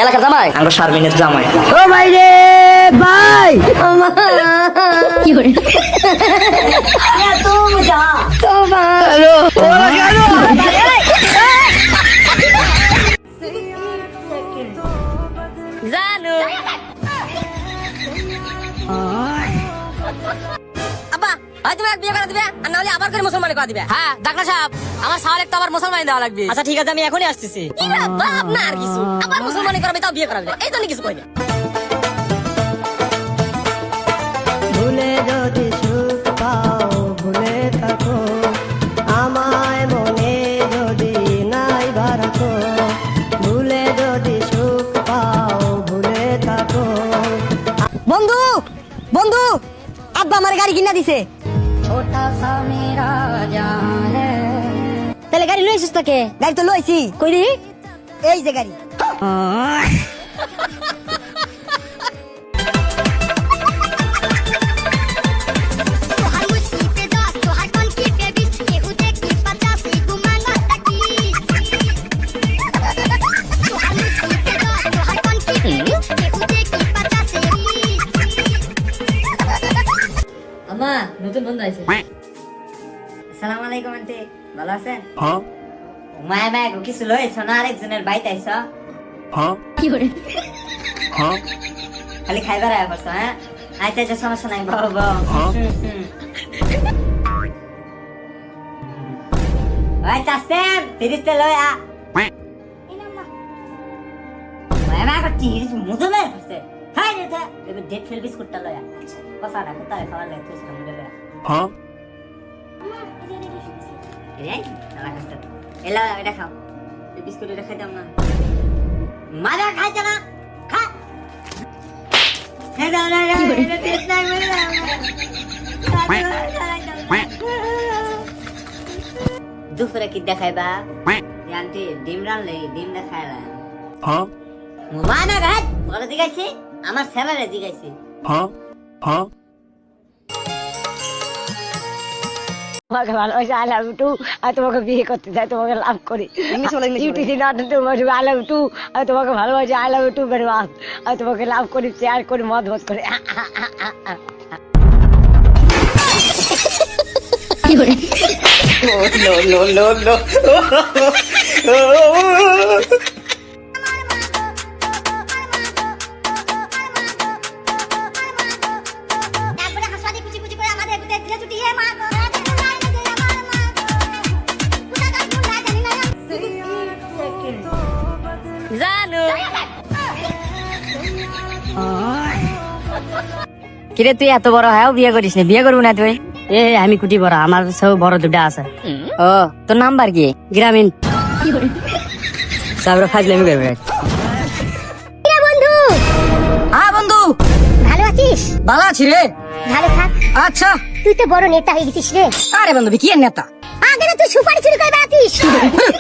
এলাকার জামাই আমরা শারমিনের জামাই। ও ভাই রে ভাই কি করে জানো আব্বা আজ তুমি বিয়ে করে দিবে আর নাহলে আবার করে মুসলমান করে দিবে। হ্যাঁ ডাক্তার সাহেব আমার সাওয়ালে তো আবার মুসলমান দেওয়া লাগবে। আচ্ছা ঠিক আছে আমি এখনই আসতেছি। বাপ না আর কিছু আবার মুসলমানি করাবে তাও বিয়ে করাবে এই জন্য কিছু কইবে। ভুলে যদি সুখ পাও ভুলে থাকো আমায় মনে যদি নাই বারাকো ভুলে যদি সুখ পাও ভুলে থাকো। বন্ধু বন্ধু আব্বা আমার গাড়ি কিনা দিছে। তাহলে গাড়ি লইছিস তোকে? গাড়ি তো লইছি। কই রে এই যে গাড়ি। আম্মা নতুন বন্ধু আইছে। আসসালামু আলাইকুম আন্টি, ভালো আছেন? মায়া মায়া কিছু লইছ না আরেকজনের বাইতে আইছ? কি করে খালি খাইবার আয়া করছ? হ্যাঁ আচ্ছা আচ্ছা সমস্যা নাই বাবা বাবা। ওই চাচ্ছেন ফিরিস্তে লয়া মায়া মায়া করছিস মুদে লয়া করছে। খাই রে তা এবার ডেট ফেল বিস্কুটটা লয়া কথাটা কোথায় খাওয়ার লাগে তুই সামনে লয়া এই তালা কাছে এলা এটা খাও এই বিস্কুট এটা খাইতাম না মারা খাইতে না খা এটা না এটা টেস্ট নাই বলে না দুপুরে কি দেখাইবা আন্টি ডিম রানলে ডিম দেখাইলা মানা ঘাট বলে দিগাইছি আমার ছেলেরে দিগাইছি। তোমাকে ভালোবাসি আই লাভ ইউ টু আমি তোমাকে বিয়ে করতে চাই তোমাকে লাভ করি ইউটিসি নট তোমার আই লাভ ইউ টু আমি তোমাকে ভালোবাসি I love you too very much আমি তোমাকে লাভ করি শেয়ার করি মত মত করে কি করে জানো কিরে তুই এত বড় হয় বিয়ে করিস না? বিয়ে করবো না তুই? এ আমি কুটি বড়, আমার সব বড় দুটা আছে। ও তোর নাম্বার কি? গ্রামীণ কি করে সাবরা ফাজলামি করবে। বন্ধু হ্যাঁ বন্ধু ভালো আছিস? ভালো আছি রে। ভালো থাক। আচ্ছা তুই তো বড় নেতা হয়ে গেছিস রে। আরে বন্ধু কি নেতা আগে না তুই সুপারি চুরি করে বেড়াতিস।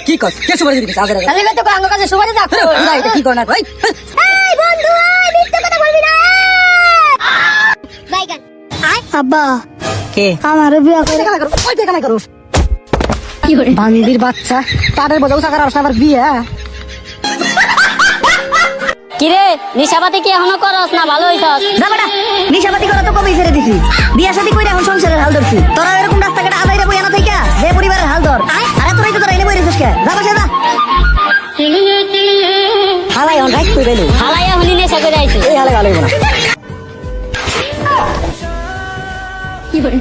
কি কর কে সুপারি দিবি আগে তাহলে তো আঙ্গ কাছে সুপারি দাও এটা কি কর না ভাই এই বন্ধু আয় মিথ্যে কথা বলবি না। বাইগান আয় আব্বা কে আমার বিয়ে করে ওই দেখা নাই করো কি করে বান্দির বাচ্চা তাদের বোঝাও সাকার আর আবার বিয়ে কিরে নিশাপাতি কি এখনো করস না ভালো হইছস? যাবাটা নিশাপাতি করা তো কমই ছেড়ে দিছি। বিয়া শাদী কইরা এখন সংসারের হাল ধরছি। তোরা এরকম রাস্তাঘাটে আদাইরা বইয়া না থাইকা যে পরিবারের হাল ধর। আরে তোরাই তো তোরা এনে বইরেছিস কে? যাবা সেবা হালাই অন রাইট কই বেলু হালাই এখনই নেশা করে আইছি। এই হালে ভালো হইব না। কি করে